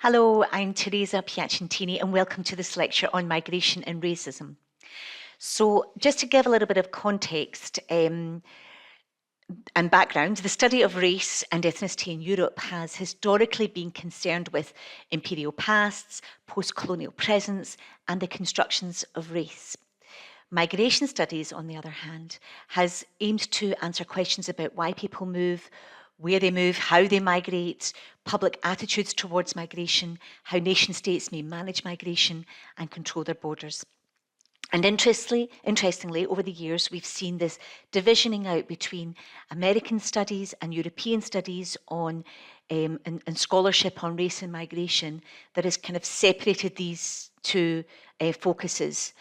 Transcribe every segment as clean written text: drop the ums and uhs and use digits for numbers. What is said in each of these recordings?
Hello, I'm Teresa Piacentini and welcome to this lecture on migration and racism. So just to give a little bit of context and background, the study of race and ethnicity in Europe has historically been concerned with imperial pasts, post-colonial presence and the constructions of race. Migration studies, on the other hand, has aimed to answer questions about why people move, where they move, how they migrate, public attitudes towards migration, how nation states may manage migration and control their borders. And interestingly, over the years, we've seen this divisioning out between American studies and European studies on and scholarship on race and migration that has kind of separated these two focuses.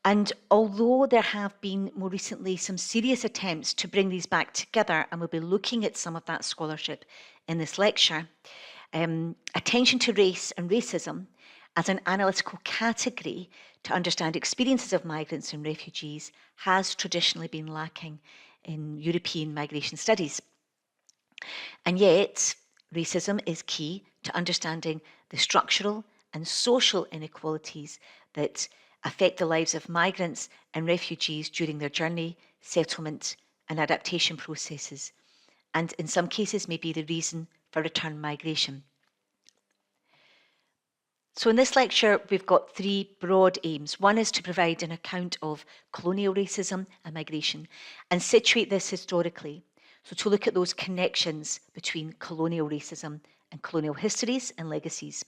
And although there have been more recently some serious attempts to bring these back together, and we'll be looking at some of that scholarship in this lecture, attention to race and racism as an analytical category to understand experiences of migrants and refugees has traditionally been lacking in European migration studies. And yet, racism is key to understanding the structural and social inequalities that affect the lives of migrants and refugees during their journey, settlement, and adaptation processes, and in some cases may be the reason for return migration. So in this lecture, we've got three broad aims. One is to provide an account of colonial racism and migration and situate this historically. So to look at those connections between colonial racism and colonial histories and legacies.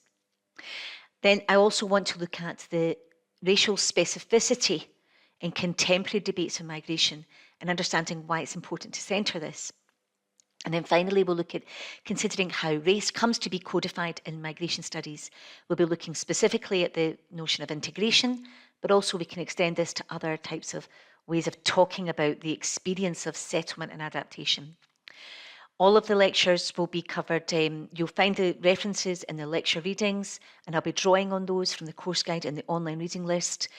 Then I also want to look at the racial specificity in contemporary debates on migration and understanding why it's important to centre this. And then finally, we'll look at considering how race comes to be codified in migration studies. We'll be looking specifically at the notion of integration, but also we can extend this to other types of ways of talking about the experience of settlement and adaptation. All of the lectures will be covered. You'll find the references in the lecture readings, and I'll be drawing on those from the course guide and the online reading list.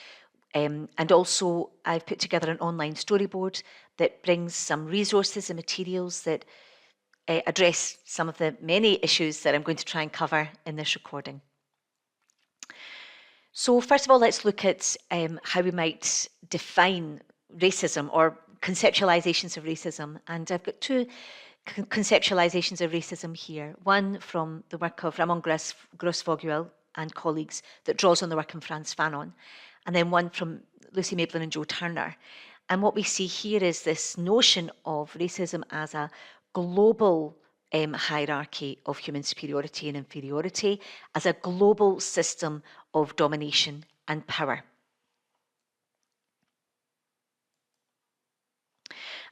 And also, I've put together an online storyboard that brings some resources and materials that address some of the many issues that I'm going to try and cover in this recording. So first of all, let's look at how we might define racism or conceptualizations of racism. And I've got two conceptualizations of racism here. One from the work of Ramon Gros-Vogüel and colleagues that draws on the work of Frantz Fanon, and then one from Lucy Mablin and Joe Turner. And what we see here is this notion of racism as a global hierarchy of human superiority and inferiority, as a global system of domination and power.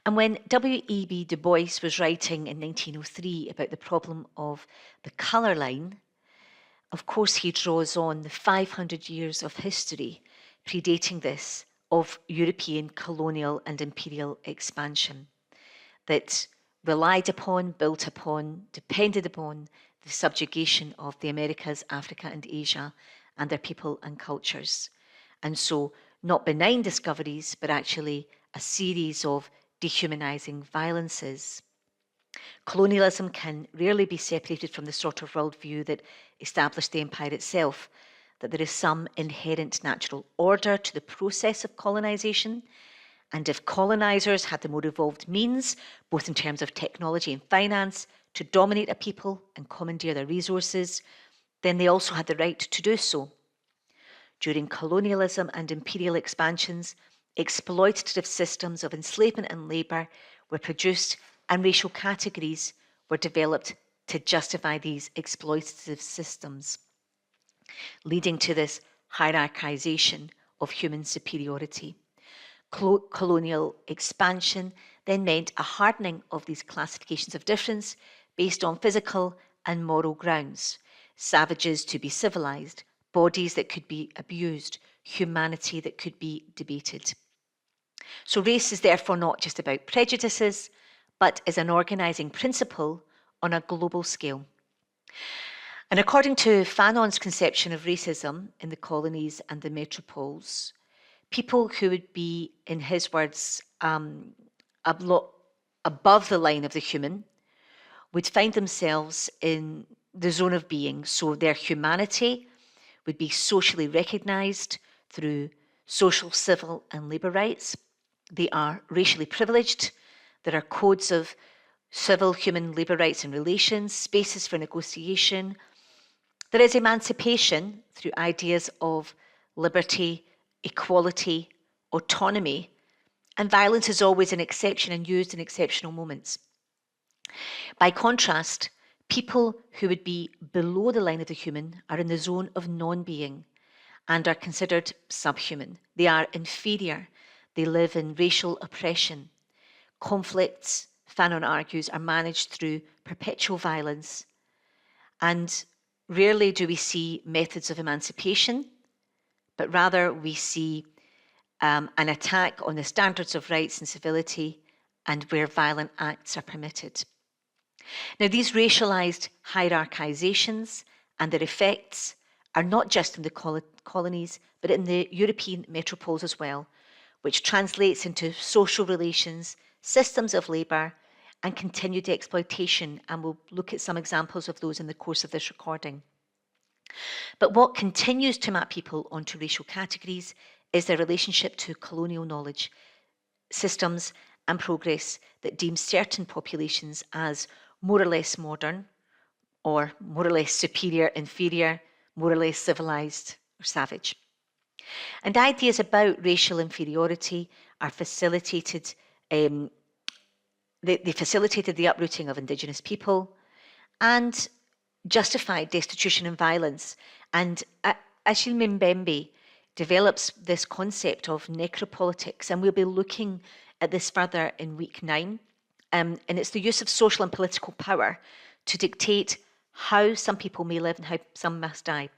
And when W.E.B. Du Bois was writing in 1903 about the problem of the colour line, of course he draws on the 500 years of history predating this of European colonial and imperial expansion that relied upon, built upon, depended upon the subjugation of the Americas, Africa and Asia and their people and cultures. And so not benign discoveries, but actually a series of dehumanizing violences. Colonialism can rarely be separated from the sort of worldview that established the empire itself, that there is some inherent natural order to the process of colonization, and if colonizers had the more evolved means, both in terms of technology and finance, to dominate a people and commandeer their resources, then they also had the right to do so. During colonialism and imperial expansions, exploitative systems of enslavement and labour were produced and racial categories were developed to justify these exploitative systems, leading to this hierarchization of human superiority. Colonial expansion then meant a hardening of these classifications of difference based on physical and moral grounds. Savages to be civilized, bodies that could be abused, humanity that could be debated. So race is therefore not just about prejudices, but is an organizing principle on a global scale. And according to Fanon's conception of racism in the colonies and the metropoles, people who would be, in his words, above the line of the human would find themselves in the zone of being. So their humanity would be socially recognised through social, civil and labour rights. They are racially privileged. There are codes of civil, human, labour rights and relations, spaces for negotiation. There is emancipation through ideas of liberty, equality, autonomy, and violence is always an exception and used in exceptional moments. By contrast, people who would be below the line of the human are in the zone of non-being and are considered subhuman. They are inferior. They live in racial oppression. Conflicts, Fanon argues, are managed through perpetual violence. And rarely do we see methods of emancipation, but rather we see an attack on the standards of rights and civility and where violent acts are permitted. Now, these racialized hierarchizations and their effects are not just in the colonies, but in the European metropoles as well, which translates into social relations, systems of labour, and continued exploitation. And we'll look at some examples of those in the course of this recording. But what continues to map people onto racial categories is their relationship to colonial knowledge, systems, and progress that deem certain populations as more or less modern, or more or less superior, inferior, more or less civilized, or savage. And ideas about racial inferiority are facilitated, they facilitated the uprooting of Indigenous people and justified destitution and violence. And Achille Mbembe develops this concept of necropolitics, and we'll be looking at this further in week 9. And it's the use of social and political power to dictate how some people may live and how some must die.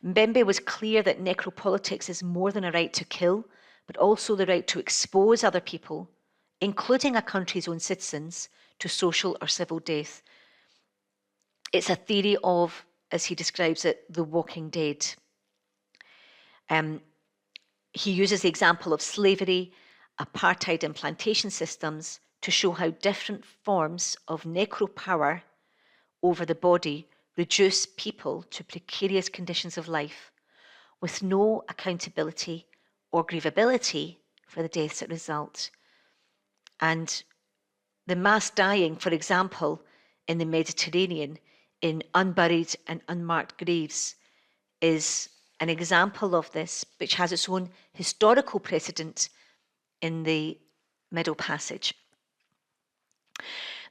Mbembe was clear that necropolitics is more than a right to kill, but also the right to expose other people, including a country's own citizens, to social or civil death. It's a theory of, as he describes it, the walking dead. He uses the example of slavery, apartheid and plantation systems to show how different forms of necropower over the body reduce people to precarious conditions of life with no accountability or grievability for the deaths that result. And the mass dying, for example, in the Mediterranean, in unburied and unmarked graves, is an example of this, which has its own historical precedent in the Middle Passage.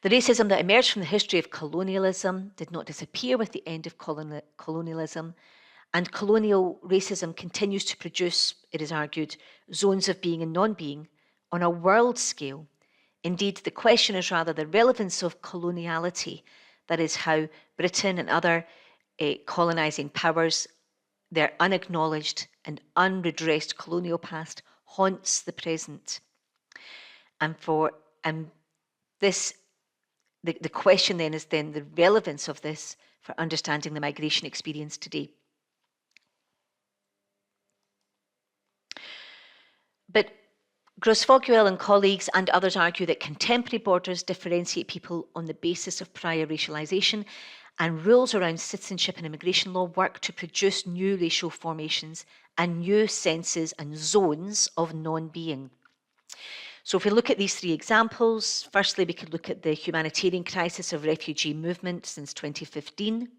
The racism that emerged from the history of colonialism did not disappear with the end of colonialism, and colonial racism continues to produce, it is argued, zones of being and non-being on a world scale. Indeed, the question is rather the relevance of coloniality, that is how Britain and other colonising powers, their unacknowledged and unredressed colonial past haunts the present. The question then is the relevance of this for understanding the migration experience today. But Grosfoguel and colleagues and others argue that contemporary borders differentiate people on the basis of prior racialization, and rules around citizenship and immigration law work to produce new racial formations and new senses and zones of non-being. So if we look at these 3 examples, firstly, we could look at the humanitarian crisis of refugee movement since 2015.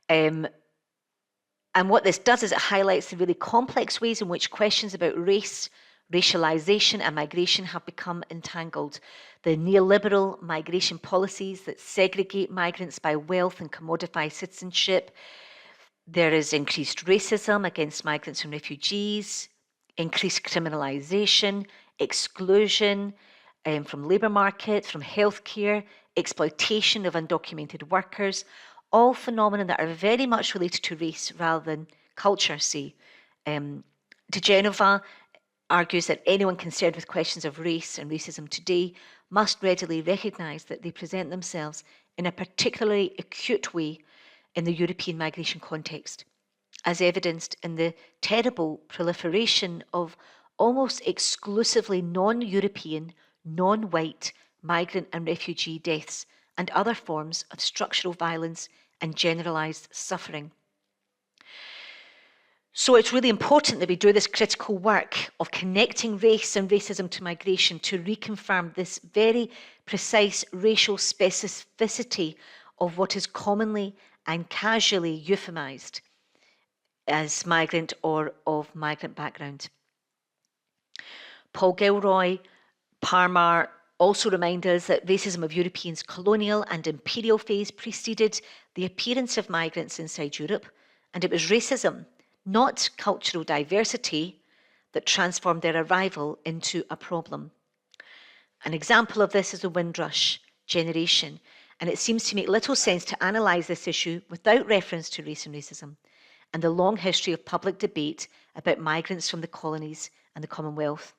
And what this does is it highlights the really complex ways in which questions about race, racialization and migration have become entangled. The neoliberal migration policies that segregate migrants by wealth and commodify citizenship. There is increased racism against migrants and refugees, increased criminalization, exclusion from labour market, from healthcare, exploitation of undocumented workers, all phenomena that are very much related to race rather than culture, say. DeGenova argues that anyone concerned with questions of race and racism today must readily recognise that they present themselves in a particularly acute way in the European migration context, as evidenced in the terrible proliferation of almost exclusively non-European, non-white migrant and refugee deaths and other forms of structural violence and generalised suffering. So it's really important that we do this critical work of connecting race and racism to migration to reconfirm this very precise racial specificity of what is commonly and casually euphemised as migrant or of migrant background. Paul Gilroy, Parmar also remind us that racism of Europeans' colonial and imperial phase preceded the appearance of migrants inside Europe, and it was racism, not cultural diversity, that transformed their arrival into a problem. An example of this is the Windrush generation, and it seems to make little sense to analyse this issue without reference to race and racism, and the long history of public debate about migrants from the colonies and the Commonwealth.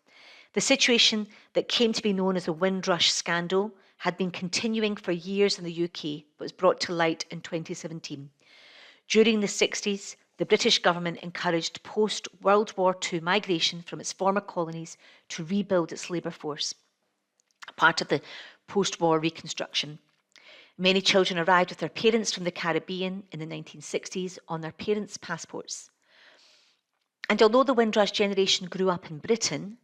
The situation that came to be known as the Windrush scandal had been continuing for years in the UK, but was brought to light in 2017. During the 60s, the British government encouraged post-World War II migration from its former colonies to rebuild its labour force, part of the post-war reconstruction. Many children arrived with their parents from the Caribbean in the 1960s on their parents' passports. And although the Windrush generation grew up in Britain,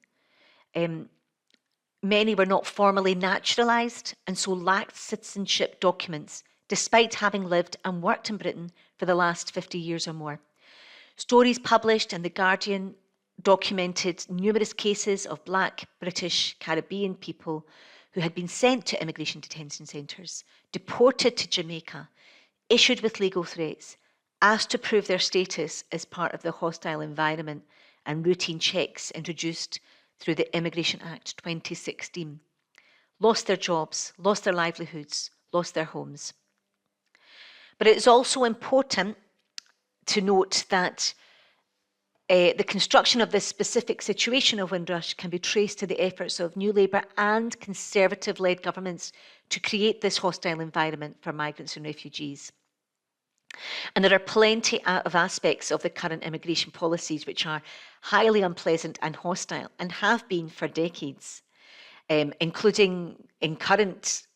many were not formally naturalised and so lacked citizenship documents, despite having lived and worked in Britain for the last 50 years or more. Stories published in The Guardian documented numerous cases of Black, British, Caribbean people who had been sent to immigration detention centres, deported to Jamaica, issued with legal threats, asked to prove their status as part of the hostile environment, and routine checks introduced through the Immigration Act 2016, lost their jobs, lost their livelihoods, lost their homes. But it's also important to note that the construction of this specific situation of Windrush can be traced to the efforts of New Labour and Conservative-led governments to create this hostile environment for migrants and refugees. And there are plenty of aspects of the current immigration policies which are highly unpleasant and hostile and have been for decades, including in current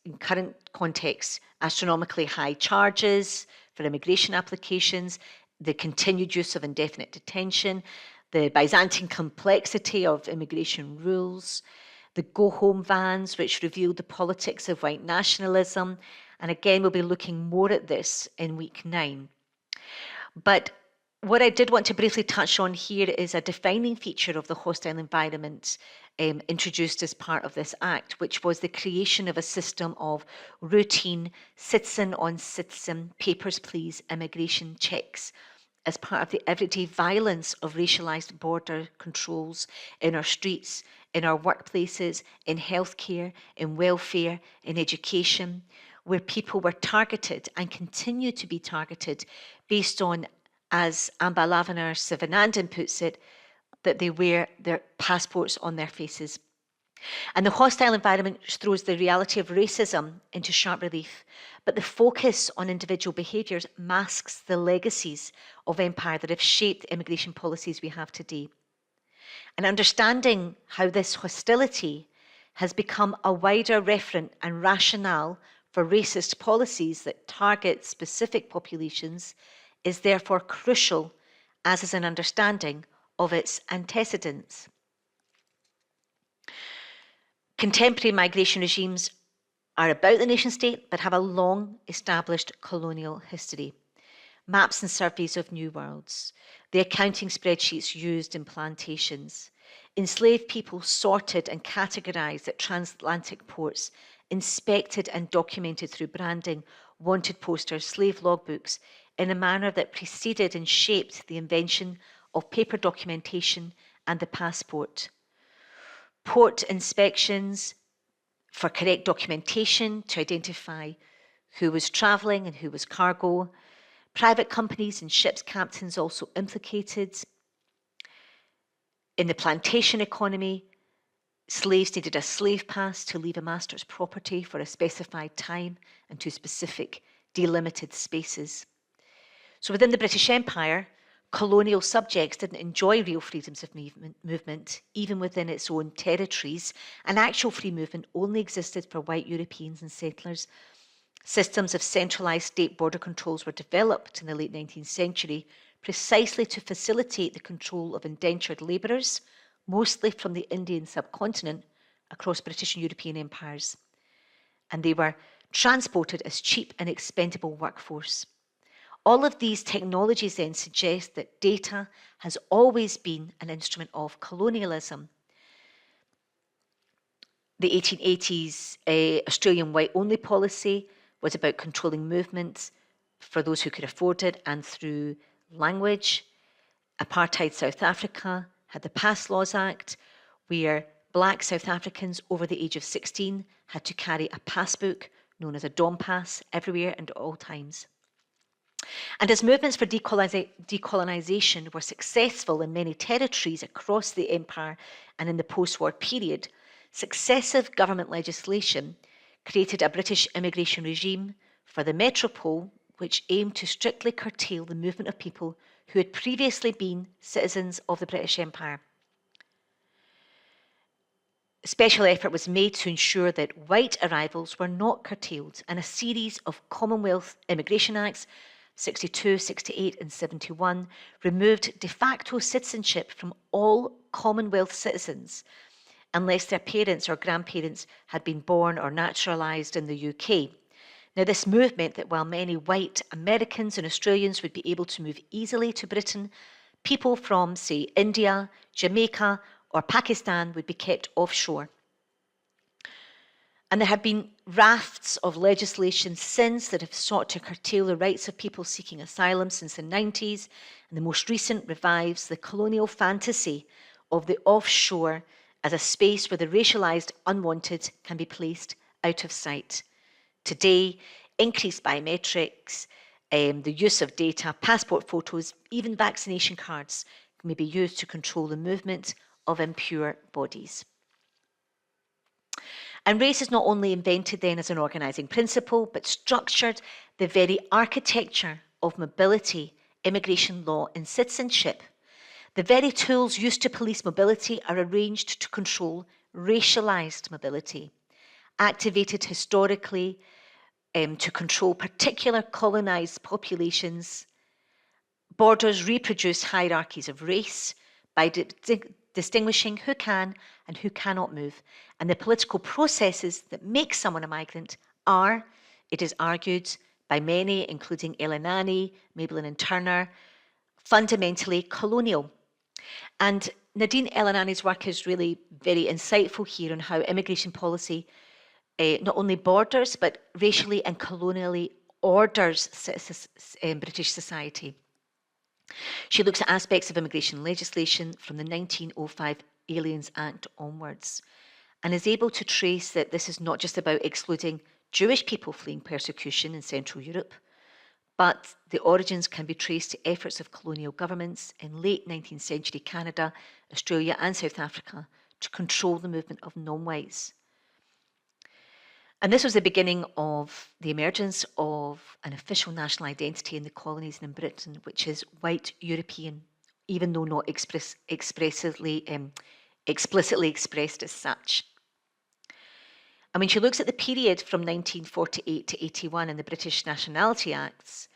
contexts, astronomically high charges for immigration applications, the continued use of indefinite detention, the Byzantine complexity of immigration rules, the go-home vans, which revealed the politics of white nationalism. And again, we'll be looking more at this in week 9. But what I did want to briefly touch on here is a defining feature of the hostile environment introduced as part of this act, which was the creation of a system of routine citizen-on-citizen papers, please immigration checks as part of the everyday violence of racialised border controls in our streets, in our workplaces, in healthcare, in welfare, in education, where people were targeted and continue to be targeted based on, as Ambalavana Sivanandan puts it, that they wear their passports on their faces. And the hostile environment throws the reality of racism into sharp relief, but the focus on individual behaviours masks the legacies of empire that have shaped the immigration policies we have today. And understanding how this hostility has become a wider referent and rationale for racist policies that target specific populations is therefore crucial, as is an understanding of its antecedents. Contemporary migration regimes are about the nation state, but have a long established colonial history. Maps and surveys of new worlds, the accounting spreadsheets used in plantations, enslaved people sorted and categorised at transatlantic ports, inspected and documented through branding, wanted posters, slave logbooks, in a manner that preceded and shaped the invention of paper documentation and the passport. Port inspections for correct documentation to identify who was travelling and who was cargo. Private companies and ships' captains also implicated. In the plantation economy, slaves needed a slave pass to leave a master's property for a specified time and to specific delimited spaces. So within the British Empire, colonial subjects didn't enjoy real freedoms of movement, even within its own territories, and actual free movement only existed for white Europeans and settlers. Systems of centralised state border controls were developed in the late 19th century precisely to facilitate the control of indentured labourers, mostly from the Indian subcontinent, across British and European empires. And they were transported as cheap and expendable workforce. All of these technologies then suggest that data has always been an instrument of colonialism. The 1880s Australian white-only policy was about controlling movement for those who could afford it and through language. Apartheid South Africa had the Pass Laws Act, where black South Africans over the age of 16 had to carry a passbook known as a Dom Pass everywhere and at all times. And as movements for decolonisation were successful in many territories across the empire and in the post-war period, successive government legislation created a British immigration regime for the metropole which aimed to strictly curtail the movement of people who had previously been citizens of the British Empire. A special effort was made to ensure that white arrivals were not curtailed, and a series of Commonwealth Immigration Acts 62, 68 and 71 removed de facto citizenship from all Commonwealth citizens unless their parents or grandparents had been born or naturalised in the UK. Now, this move meant that while many white Americans and Australians would be able to move easily to Britain, people from, say, India, Jamaica, or Pakistan would be kept offshore. And there have been rafts of legislation since that have sought to curtail the rights of people seeking asylum since the 90s, and the most recent revives the colonial fantasy of the offshore as a space where the racialised unwanted can be placed out of sight. Today, increased biometrics, the use of data, passport photos, even vaccination cards may be used to control the movement of impure bodies. And race is not only invented then as an organising principle, but structured the very architecture of mobility, immigration law and citizenship. The very tools used to police mobility are arranged to control racialised mobility, activated historically to control particular colonised populations. Borders reproduce hierarchies of race by distinguishing who can and who cannot move. And the political processes that make someone a migrant are, it is argued by many, including Ellen Annie, Mabel and Turner, fundamentally colonial. And Nadine El-Anani's work is really very insightful here on how immigration policy not only borders, but racially and colonially orders British society. She looks at aspects of immigration legislation from the 1905 Aliens Act onwards, and is able to trace that this is not just about excluding Jewish people fleeing persecution in Central Europe, but the origins can be traced to efforts of colonial governments in late 19th century Canada, Australia and South Africa to control the movement of non-whites. And this was the beginning of the emergence of an official national identity in the colonies and in Britain, which is white European, even though not explicitly expressed as such. And when she looks at the period from 1948 to 81 in the British Nationality Acts,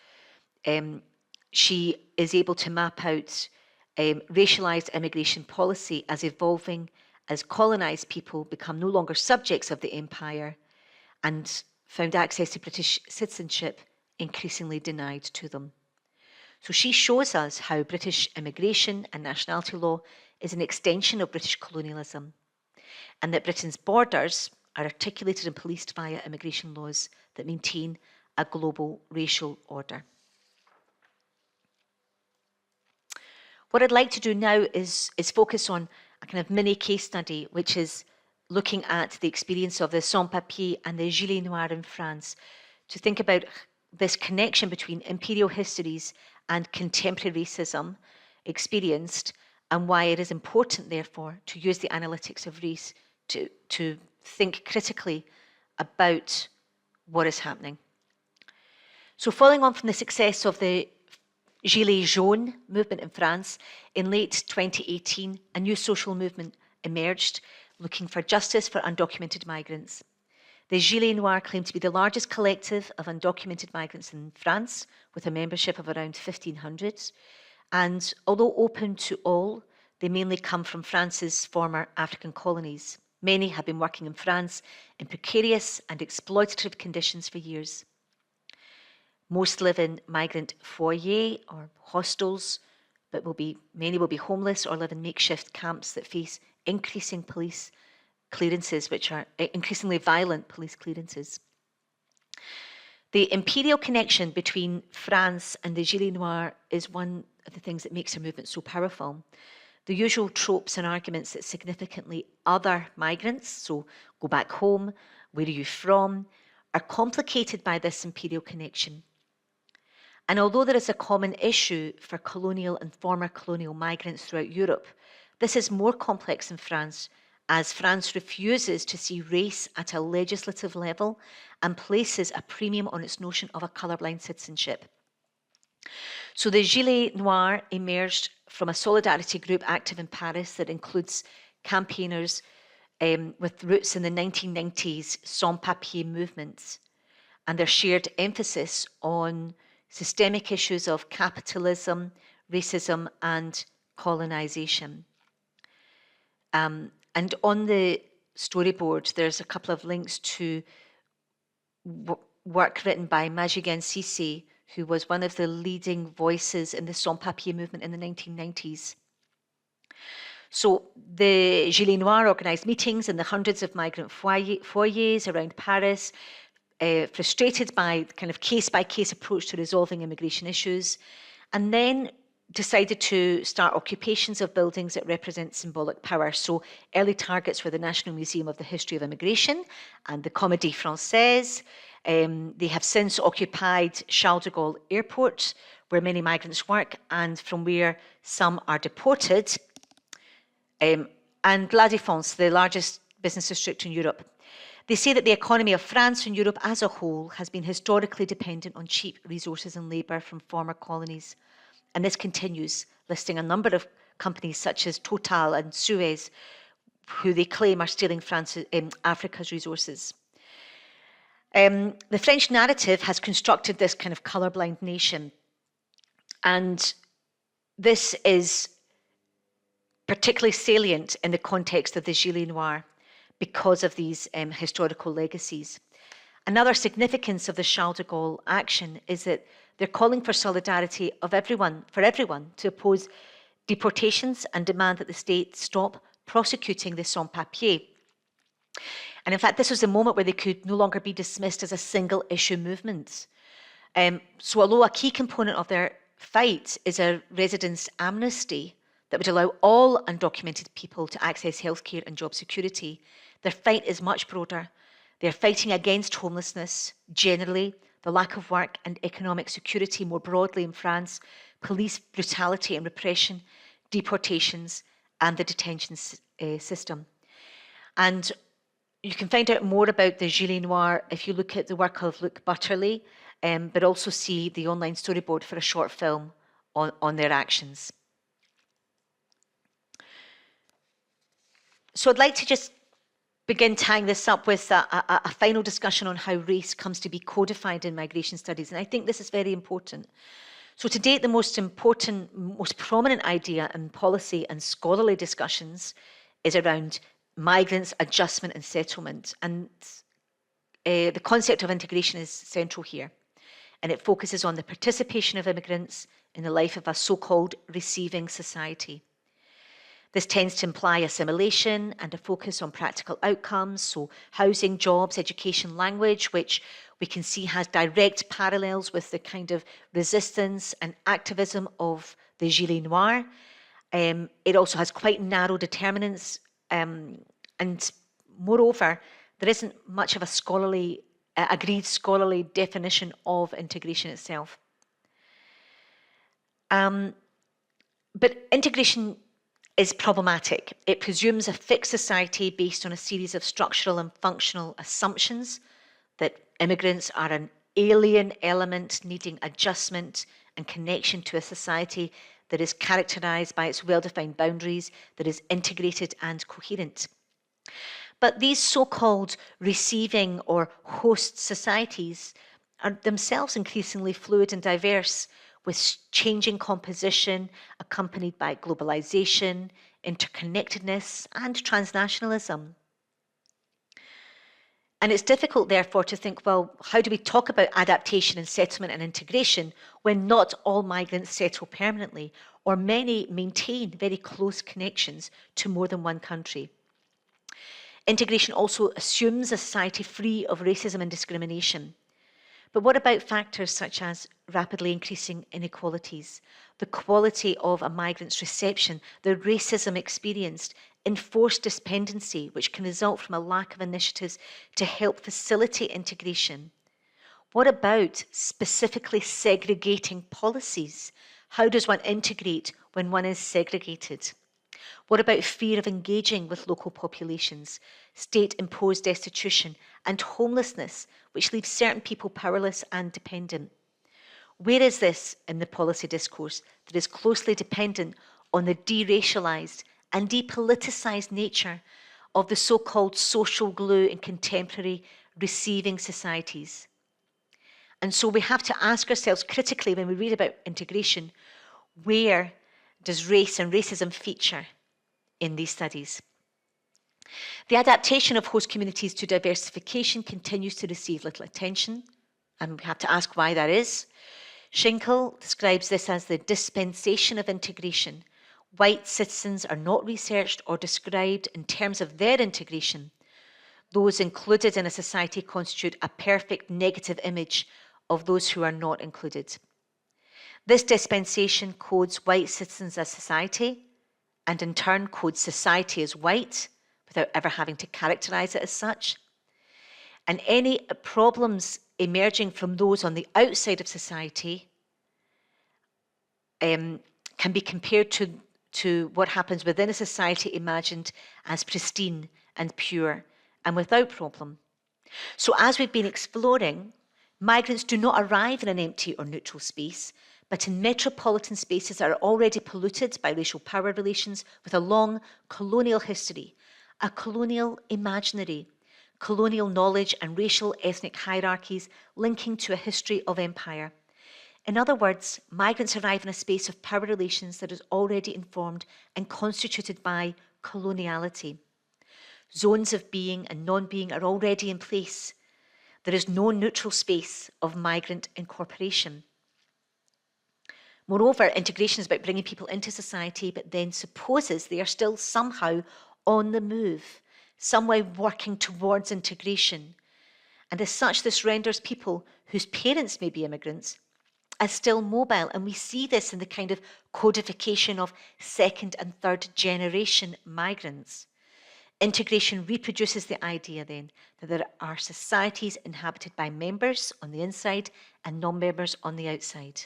she is able to map out racialised immigration policy as evolving as colonised people become no longer subjects of the empire and found access to British citizenship increasingly denied to them. So she shows us how British immigration and nationality law is an extension of British colonialism, and that Britain's borders are articulated and policed via immigration laws that maintain a global racial order. What I'd like to do now is focus on a kind of mini case study, which is looking at the experience of the sans-papiers and the gilets noirs in France, to think about this connection between imperial histories and contemporary racism experienced, and why it is important, therefore, to use the analytics of race to think critically about what is happening. So following on from the success of the Gilets jaunes movement in France, in late 2018, a new social movement emerged looking for justice for undocumented migrants. The Gilets Noirs claim to be the largest collective of undocumented migrants in France, with a membership of around 1,500. And although open to all, they mainly come from France's former African colonies. Many have been working in France in precarious and exploitative conditions for years. Most live in migrant foyers or hostels, but many will be homeless or live in makeshift camps that face increasing police clearances, which are increasingly violent police clearances. The imperial connection between France and the Gilets Noirs is one of the things that makes their movement so powerful. The usual tropes and arguments that significantly other migrants, so go back home, where are you from, are complicated by this imperial connection. And although there is a common issue for colonial and former colonial migrants throughout Europe, this is more complex in France, as France refuses to see race at a legislative level and places a premium on its notion of a colourblind citizenship. So the Gilets Noirs emerged from a solidarity group active in Paris that includes campaigners with roots in the 1990s sans-papier movements, and their shared emphasis on systemic issues of capitalism, racism, and colonisation. And on the storyboard, there's a couple of links to work written by Madjiguène Cissé, who was one of the leading voices in the sans-papier movement in the 1990s. So the Gilets Noirs organised meetings in the hundreds of migrant foyers around Paris, frustrated by the kind of case-by-case approach to resolving immigration issues, and then decided to start occupations of buildings that represent symbolic power. So early targets were the National Museum of the History of Immigration and the Comédie Française. They have since occupied Charles de Gaulle Airport, where many migrants work and from where some are deported, and La Défense, the largest business district in Europe. They say that the economy of France and Europe as a whole has been historically dependent on cheap resources and labour from former colonies. And this continues, listing a number of companies such as Total and Suez, who they claim are stealing Africa's resources. The French narrative has constructed this kind of colourblind nation. And this is particularly salient in the context of the Gilets Noirs because of these historical legacies. Another significance of the Charles de Gaulle action is that they're calling for solidarity of everyone, for everyone, to oppose deportations and demand that the state stop prosecuting the sans-papiers. And in fact, this was the moment where they could no longer be dismissed as a single issue movement. So although a key component of their fight is a residence amnesty that would allow all undocumented people to access healthcare and job security, their fight is much broader. They're fighting against homelessness generally, the lack of work and economic security more broadly in France, police brutality and repression, deportations, and the detention system. And you can find out more about the Gilets Noirs if you look at the work of Luc Butterley, but also see the online storyboard for a short film on their actions. So I'd like to just begin tying this up with a final discussion on how race comes to be codified in migration studies. And I think this is very important. So to date, the most important, most prominent idea in policy and scholarly discussions is around migrants, adjustment and settlement. And the concept of integration is central here. And it focuses on the participation of immigrants in the life of a so-called receiving society. This tends to imply assimilation and a focus on practical outcomes, so housing, jobs, education, language, which we can see has direct parallels with the kind of resistance and activism of the Gilets Noirs. It also has quite narrow determinants, and moreover, there isn't much of a scholarly, agreed scholarly definition of integration itself. But integration is problematic. It presumes a fixed society based on a series of structural and functional assumptions that immigrants are an alien element needing adjustment and connection to a society that is characterized by its well-defined boundaries, that is integrated and coherent. But these so-called receiving or host societies are themselves increasingly fluid and diverse, with changing composition accompanied by globalization, interconnectedness, and transnationalism. And it's difficult, therefore, to think, well, how do we talk about adaptation and settlement and integration when not all migrants settle permanently, or many maintain very close connections to more than one country? Integration also assumes a society free of racism and discrimination. But what about factors such as rapidly increasing inequalities, the quality of a migrant's reception, the racism experienced, enforced dependency, which can result from a lack of initiatives to help facilitate integration? What about specifically segregating policies? How does one integrate when one is segregated? What about fear of engaging with local populations, state-imposed destitution and homelessness, which leaves certain people powerless and dependent? Where is this in the policy discourse that is closely dependent on the deracialised and depoliticised nature of the so-called social glue in contemporary receiving societies? And so we have to ask ourselves critically when we read about integration, where does race and racism feature in these studies? The adaptation of host communities to diversification continues to receive little attention, and we have to ask why that is. Schinkel describes this as the dispensation of integration. White citizens are not researched or described in terms of their integration. Those included in a society constitute a perfect negative image of those who are not included. This dispensation codes white citizens as society, and in turn codes society as white, without ever having to characterise it as such. And any problems emerging from those on the outside of society can be compared to what happens within a society imagined as pristine and pure and without problem. So as we've been exploring, migrants do not arrive in an empty or neutral space, but in metropolitan spaces that are already polluted by racial power relations with a long colonial history, a colonial imaginary, colonial knowledge and racial ethnic hierarchies linking to a history of empire. In other words, migrants arrive in a space of power relations that is already informed and constituted by coloniality. Zones of being and non-being are already in place. There is no neutral space of migrant incorporation. Moreover, integration is about bringing people into society, but then supposes they are still somehow on the move, some way working towards integration. And as such, this renders people whose parents may be immigrants as still mobile. And we see this in the kind of codification of second and third generation migrants. Integration reproduces the idea then that there are societies inhabited by members on the inside and non-members on the outside.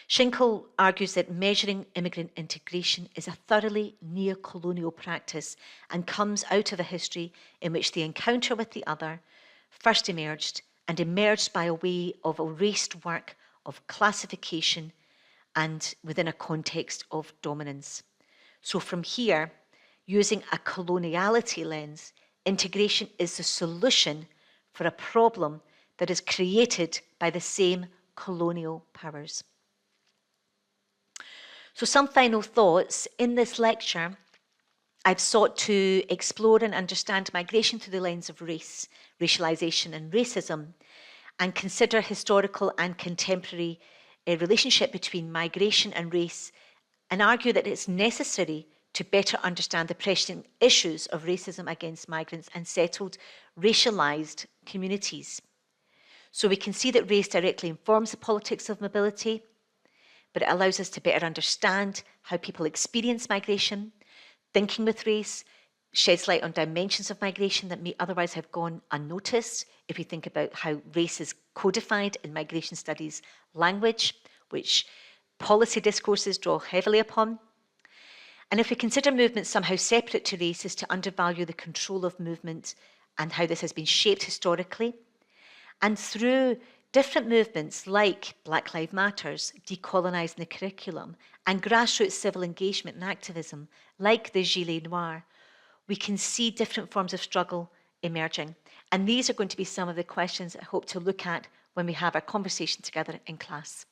Schinkel argues that measuring immigrant integration is a thoroughly neo-colonial practice and comes out of a history in which the encounter with the other first emerged by a way of erased work of classification and within a context of dominance. So from here, using a coloniality lens, integration is the solution for a problem that is created by the same colonial powers. So some final thoughts. In this lecture, I've sought to explore and understand migration through the lens of race, racialization and racism, and consider historical and contemporary relationship between migration and race, and argue that it's necessary to better understand the pressing issues of racism against migrants and settled racialized communities. So we can see that race directly informs the politics of mobility, but it allows us to better understand how people experience migration. Thinking with race sheds light on dimensions of migration that may otherwise have gone unnoticed if we think about how race is codified in migration studies language, which policy discourses draw heavily upon. And if we consider movement somehow separate to race, is to undervalue the control of movement and how this has been shaped historically. And through different movements like Black Lives Matters, decolonising the curriculum, and grassroots civil engagement and activism like the Gilets Noirs, we can see different forms of struggle emerging. And these are going to be some of the questions I hope to look at when we have our conversation together in class.